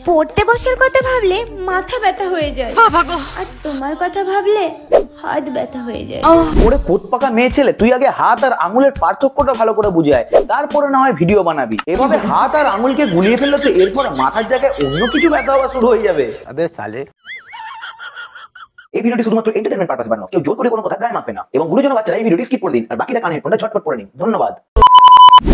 পড়তে বসার কথা ভাবলে মাথা ব্যথা হয়ে যায়, আর তোমার কথা ভাবলে হাত ব্যথা হয়ে যায়। ওরে পোতপাকা মেয়ে ছেলে, তুই আগে হাত আর আঙুলের পার্থক্যটা ভালো করে বুঝায়, তারপরে না হয় ভিডিও বানাবি। এভাবে হাত আর আঙুলকে গুলিয়ে ফেললে তো এরপর মাথার জায়গায় অন্য কিছু ব্যথা হওয়া শুরু হয়ে যাবে। আবে সালে, এই ভিডিওটি শুধুমাত্র এন্টারটেইনমেন্ট পারপাসে বানানো, কেউ জোর করে কোনো কথা গায়ে মাখবে না, এবং গুরুজন বাচ্চারা এই ভিডিওটি স্কিপ করে দিন আর বাকিটা কানে হেডফোনটা ঝটপট পরে নিন। ধন্যবাদ।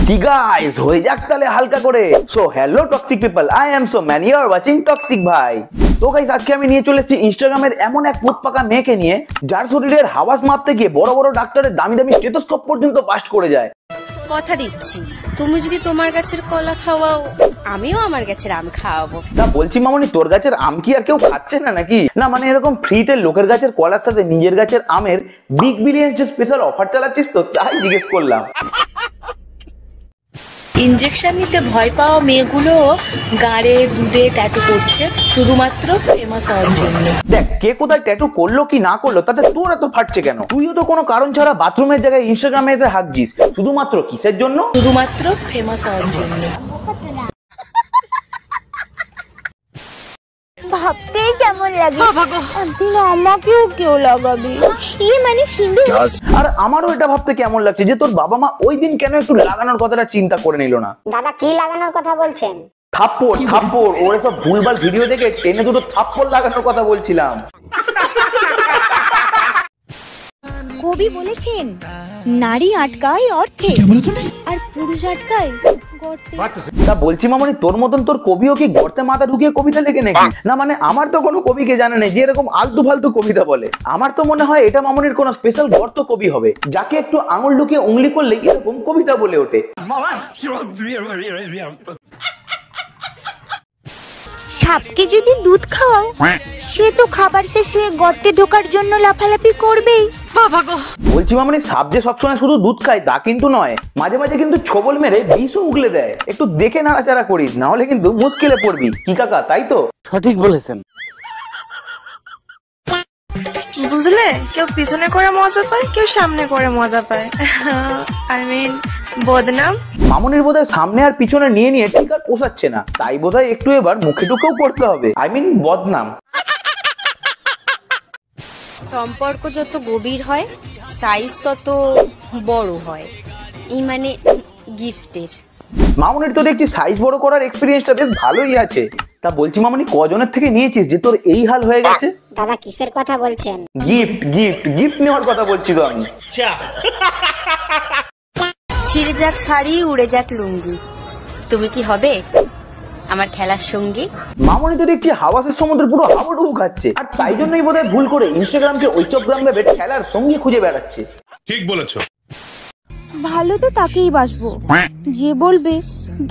কি গাইস, হয়ে যাক তাহলে হালকা করে। So hello toxic people, I am so man, you are watching toxic ভাই। তো গাইস, আজকে আমি নিয়ে চলেছি ইনস্টাগ্রামের এমন এক পোতপাকা মেয়েকে নিয়ে, যার শরীরের হাওয়াস মাপতে গিয়ে বড় বড় ডাক্তারের দামি দামি স্টেথোস্কোপ পর্যন্ত বাস্ট করে যায়। কথা দিচ্ছি, তুমি যদি তোমার গাছের কলা খাওয়াও, আমিও আমার গাছের আম খাওয়াবো। তা বলছি মামনি, তোর গাছের আম কি আর কেউ খাচ্ছে না নাকি? না মানে এরকম ফ্রিতে লোকের গাছের কলার সাথে নিজের গাছের আমের বিগ বিলিয়ন স্পেশাল অফার চালাচ্ছিস তো, তাই জিজ্ঞেস করলাম। ইনজেকশন নিতে ভয় পাওয়া মেয়েগুলো গাড়ে দুধে ট্যাটু করছে শুধুমাত্র ফেমাস হওয়ার জন্য। দেখ, কে কোথায় ট্যাটু করলো কি না করলো তাতে তোর এত ফাটছে কেন? তুইও তো কোনো কারণ ছাড়া বাথরুমের জায়গায় ইনস্টাগ্রামে এসে হাঁকছিস, শুধুমাত্র কিসের জন্য? শুধুমাত্র ফেমাস হওয়ার জন্য। ভাবতেই কেমন লাগে, একদিন আমাকেও কেউ লাগাবি, ইয়ে মানে সিন্ধু। আর আমারও এটা ভাবতে কেমন লাগছে যে তোর বাবা মা ওই দিন কেন একটু লাগানোর কথাটা চিন্তা করে নিল না। দাদা কি লাগানোর কথা বলছেন? থাপ্পড় থাপ্পড়, ওরে সব ভুলভাল ভিডিও দেখে টেনে দুটো থাপ্পড় লাগানোর কথা বলছিলাম। কবি বলেছেন, নারী আটকায় অর্থে আর পুরুষ আটকায় গর্তে। তা বলছি মামনি, তোর মতন তোর কবিও কি গর্তে মাথা ঢুকিয়ে কবিতা লেখে নাকি? না মানে আমার তো কোনো কবিকে জানা নেই যে এরকম আলতু ফালতু কবিতা বলে। আমার তো মনে হয় এটা মামনির কোনো স্পেশাল গর্ত কবি হবে, যাকে একটু আঙুল ঢুকিয়ে উংলি করলে এরকম কবিতা বলে ওঠে। সাপকে যদি দুধ খাওয়াও, সে তো খাবার শেষে গর্তে ঢোকার জন্য লাফালাফি করবেই। বলছি মামনি, সাপ যে সবসময় শুধু দুধ খায় তা কিন্তু নয়, মাঝে মাঝে কিন্তু ছবল মেরে বিষও উগলে দেয়। একটু দেখে নাড়াচাড়া করিস, না হলে কিন্তু মুশকিলে পড়বি। কি কাকা, তাই তো? সঠিক বলেছেন। বুঝলে, কেউ পিছনে করে মজা পায়, কেউ সামনে করে মজা পায়। আই মিন বদনাম। মামনির বোধহয় সামনে আর পিছনে নিয়ে নিয়ে ঠিক আর পোষাচ্ছে না, তাই বোধহয় একটু এবার মুখে টুকেও করতে হবে। আই মিন বদনাম। সম্পর্ক যত গভীর হয়, সাইজ তত বড় হয়, এই মানে গিফটের। মামনির তো দেখছি সাইজ বড় করার এক্সপিরিয়েন্সটা বেশ ভালোই আছে। তা বলছি মামনি, কজনের থেকে নিয়েছিস যে তোর এই হাল হয়ে গেছে? দাদা কিসের কথা বলছেন? গিফট গিফট গিফট নেওয়ার কথা বলছি তো আমি। ছিঁড়ে যাক শাড়ি, উড়ে যাক লুঙ্গি, তুমি কি হবে আমার খেলার সঙ্গী? মামনি তো দেখছি হাওয়াসের সমুদ্র পুরো হাওয়াডুবু খাচ্ছে, আর তাই জন্যই বোধহয় ভুল করে ইনস্টাগ্রামকে ঐচকগ্রাম ভেবে খেলার সঙ্গী খুঁজে বেড়াচ্ছে। ঠিক বলেছো। ভালো তো তাকেই বাসবো যে বলবে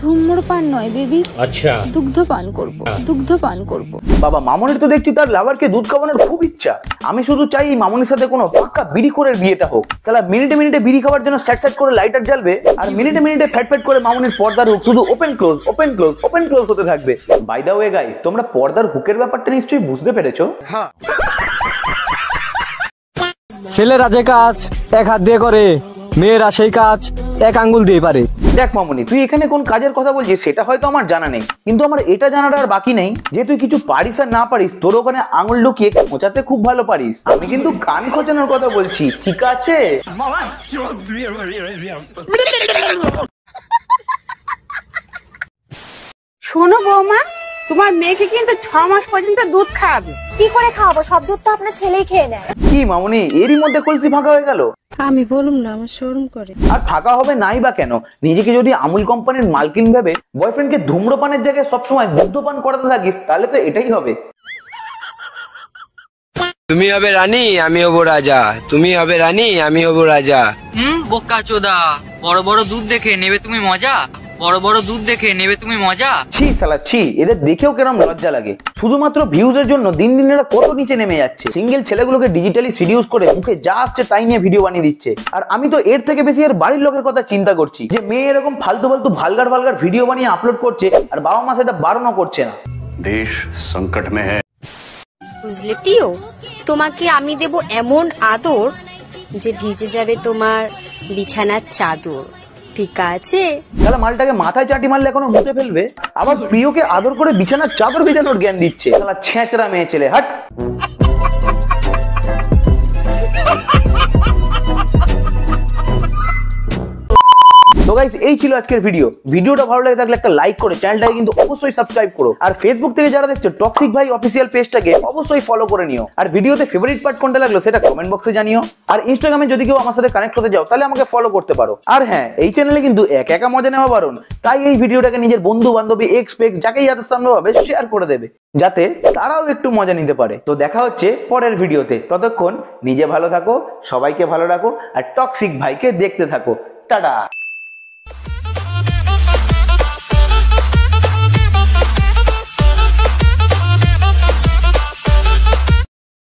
ধূম্রপান নয় বেবি, আচ্ছা দুগ্ধপান করবো, দুগ্ধপান করবো। বাবা, মামনির তো দেখছি তার লাভারকে দুধ খাওয়ানোর খুব ইচ্ছা। আমি শুধু চাই মামনির সাথে কোনো পাক্কা বিড়ি করে বিয়েটা হোক। সালা মিনিটে মিনিটে বিড়ি খাওয়ার জন্য স্যাট স্যাট করে লাইটার জ্বালবে, আর মিনিটে মিনিটে ফ্যাট ফ্যাট করে মামনির পর্দার হুক শুধু open close open close open close হতে থাকবে। বাই দ্য ওয়ে গাইস, তোমরা পর্দার হুকের ব্যাপারটা নিশ্চয়ই বুঝতে পেরেছো। হ্যাঁ, ছেলেরা যে কাজ এক হাত দিয়ে করে, মেয়েরা সেই কাজ এক আঙ্গুল দিয়ে পারে। দেখ মামনি, তুই এখানে কোন কাজের কথা বলছিস সেটা হয়তো আমার জানা নেই, কিন্তু আমার এটা জানাটা আর বাকি নেই যে তুই কিছু পারিস আর না পারিস, তোর ওখানে আঙুল ঢুকিয়ে খোঁচাতে খুব ভালো পারিস। আমি কিন্তু কান খোঁচানোর কথা বলছি, ঠিক আছে? শোনো বৌমা, তোমার মেয়েকে কিন্তু 6 মাস পর্যন্ত দুধ খাওয়াবে। কি করে খাওয়াবো? সব দুধ তো আপনার ছেলেই খেয়ে নেয়। কি মামনি, এরই মধ্যে কলসি ফাঁকা হয়ে গেল? আমি বলুম না, আমার শরম করে। আর ফাঁকা হবে নাই বা কেন? নিজেকে যদি আমুল কোম্পানির মালকিন ভেবে বয়ফ্রেন্ডকে ধূম্রপানের জায়গায় সবসময় দুগ্ধপান করাতে থাকিস, তাহলে তো এটাই হবে। তুমি হবে রানী, আমি হব রাজা। তুমি হবে রানী, আমি হব রাজা। বোকা চোদা, বড় বড় দুধ দেখে নেবে তুমি মজা, বড় বড় দুধ দেখে নেবে তুমি মজা। ছি শালা ছি, এদের দেখেও কেরম লজ্জা লাগে। শুধুমাত্র ভিউজের জন্য দিন দিন এরা কত নিচে নেমে যাচ্ছে। সিঙ্গেল ছেলেগুলোকে ডিজিটালি সিডিউস করে মুখে যা আসছে তাই নিয়ে ভিডিও বানিয়ে দিচ্ছে। আর আমি তো এর থেকে বেশি এর বাড়ির লোকের কথা চিন্তা করছি, যে মেয়ে এরকম ফালতু ফালতু ভালগার ভালগার ভিডিও বানিয়ে আপলোড করছে, আর বাবা মা সেটা বারণও করছে না। দেশ সংকট মে হ্যায়। বুঝলে প্রিয়, তোমাকে আমি দেব এমন আদর যে ভিজে যাবে তোমার বিছানার চাদর, ঠিক আছে। তাহলে মালটাকে মাথায় চাটি মারলে এখনো মুতে ফেলবে, আবার প্রিয়কে আদর করে বিছানার চাদর বিছানোর জ্ঞান দিচ্ছে। তাহলে ছেঁচড়া মেয়ে ছেলে, হাট। তো গাইস, এই ছিল আজকের ভিডিওটা ভালো লাগে থাকলে একটা লাইক করে চ্যানেলটাকে কিন্তু অবশ্যই সাবস্ক্রাইব করো। আর ফেসবুক থেকে যারা দেখছো টক্সিক ভাই অফিসিয়াল পেজটাকে অবশ্যই ফলো করে নিও। আর ভিডিওতে ফেভারিট পার্ট কোনটা লাগলো সেটা কমেন্ট বক্সে জানিও। আর ইনস্টাগ্রামে যদি কেউ আমার সাথে কানেক্ট হতে যাও তাহলে আমাকে ফলো করতে পারো। আর হ্যাঁ, এই চ্যানেলে কিন্তু একা একা মজা নেওয়া বারণ, তাই এই ভিডিওটাকে নিজের বন্ধু বান্ধবী এক্স পেক্স যাকেই যাদের সামনে পাবে শেয়ার করে দেবে, যাতে তারাও একটু মজা নিতে পারে। তো দেখা হচ্ছে পরের ভিডিওতে, ততক্ষণ নিজে ভালো থাকো, সবাইকে ভালো রাখো, আর টক্সিক ভাইকে দেখতে থাকো। টাটা।